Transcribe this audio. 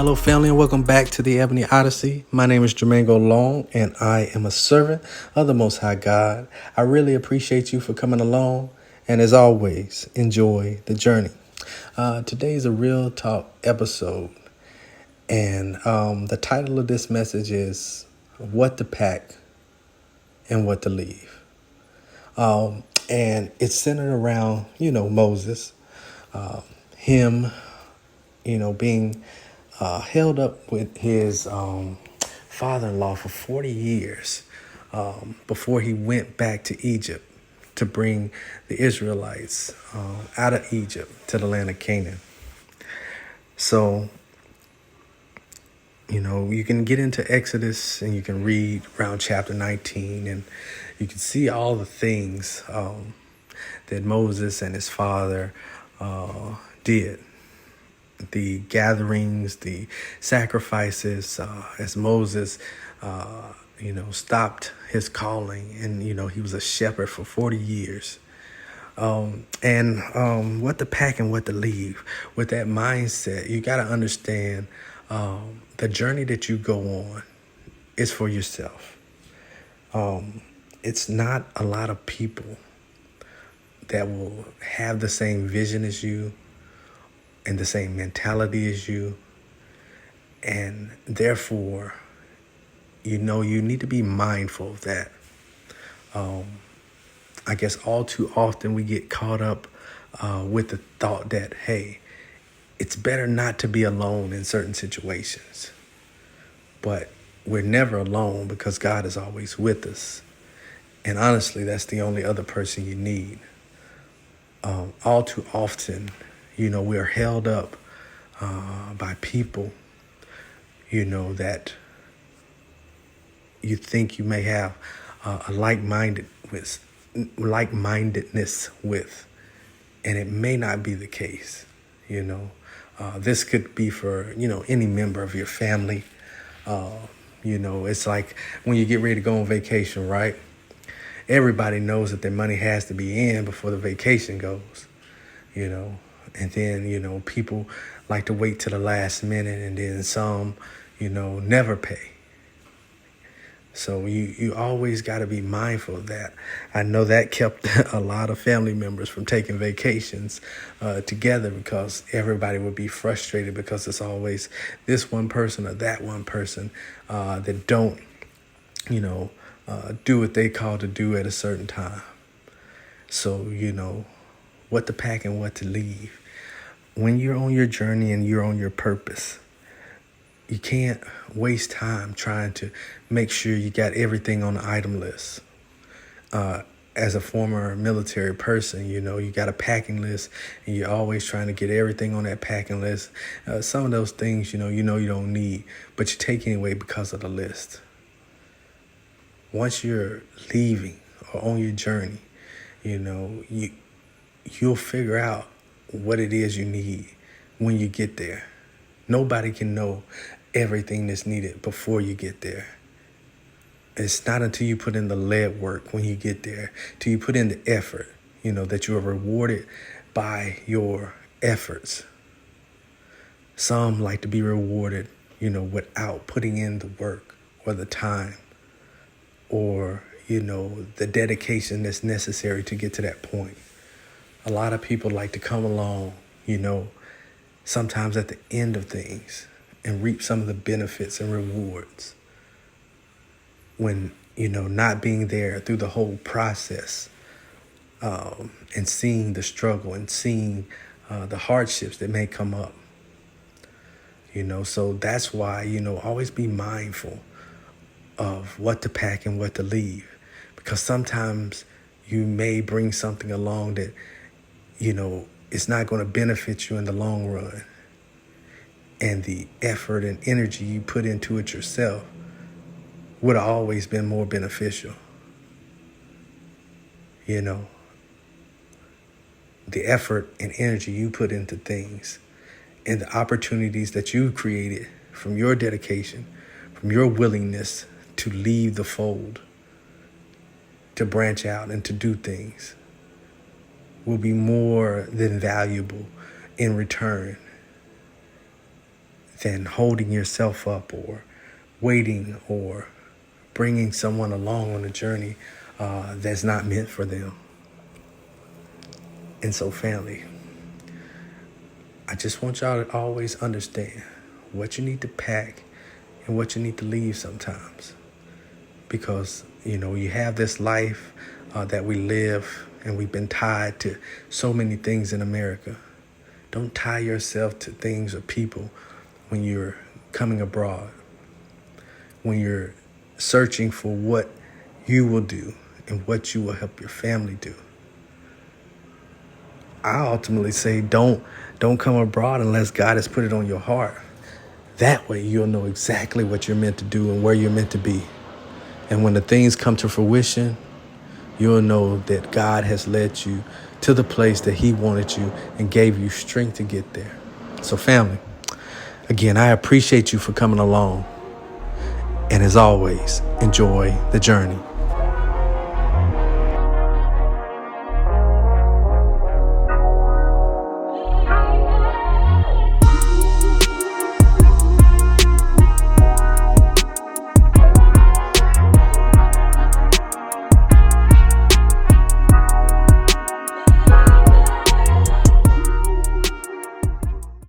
Hello, family, and welcome back to the Ebony Odyssey. My name is Jermaine Long, and I am a servant of the Most High God. I really appreciate you for coming along, and as always, enjoy the journey. Today is a real talk episode, and the title of this message is What to Pack and What to Leave. And it's centered around, Moses, him, being held up with his father-in-law for 40 years before he went back to Egypt to bring the Israelites out of Egypt to the land of Canaan. So, you can get into Exodus and you can read around chapter 19 and you can see all the things that Moses and his father did. The gatherings, the sacrifices, as Moses, stopped his calling, and he was a shepherd for 40 years. And what to pack and what to leave. With that mindset, you got to understand the journey that you go on is for yourself. It's not a lot of people that will have the same vision as you and the same mentality as you. And therefore, you need to be mindful of that. I guess all too often we get caught up with the thought that, hey, it's better not to be alone in certain situations. But we're never alone because God is always with us. And honestly, that's the only other person you need. All too often, we are held up by people, that you think you may have a like-mindedness with, and it may not be the case. This could be for any member of your family. It's like when you get ready to go on vacation, right? Everybody knows that their money has to be in before the vacation goes. And then, people like to wait till the last minute, and then some, never pay. So you always got to be mindful of that. I know that kept a lot of family members from taking vacations together because everybody would be frustrated because it's always this one person or that one person that don't, do what they call to do at a certain time. So, what to pack and what to leave. When you're on your journey and you're on your purpose, you can't waste time trying to make sure you got everything on the item list. As a former military person, you got a packing list and you're always trying to get everything on that packing list. Some of those things, you don't need, but you take anyway because of the list. Once you're leaving or on your journey, you'll figure out what it is you need when you get there. Nobody can know everything that's needed before you get there. It's not until you put in the lead work when you get there, till you put in the effort, that you are rewarded by your efforts. Some like to be rewarded, without putting in the work or the time or, the dedication that's necessary to get to that point. A lot of people like to come along, sometimes at the end of things and reap some of the benefits and rewards when, not being there through the whole process and seeing the struggle and seeing the hardships that may come up. So that's why, always be mindful of what to pack and what to leave, because sometimes you may bring something along that, it's not going to benefit you in the long run. And the effort and energy you put into it yourself would have always been more beneficial. The effort and energy you put into things and the opportunities that you created from your dedication, from your willingness to leave the fold, to branch out and to do things, will be more than valuable in return than holding yourself up or waiting or bringing someone along on a journey that's not meant for them. And so, family, I just want y'all to always understand what you need to pack and what you need to leave sometimes. Because, you have this life that we live, and we've been tied to so many things in America. Don't tie yourself to things or people when you're coming abroad, when you're searching for what you will do and what you will help your family do. I ultimately say don't come abroad unless God has put it on your heart. That way you'll know exactly what you're meant to do and where you're meant to be. And when the things come to fruition, you'll know that God has led you to the place that he wanted you and gave you strength to get there. So, family, again, I appreciate you for coming along. And as always, enjoy the journey.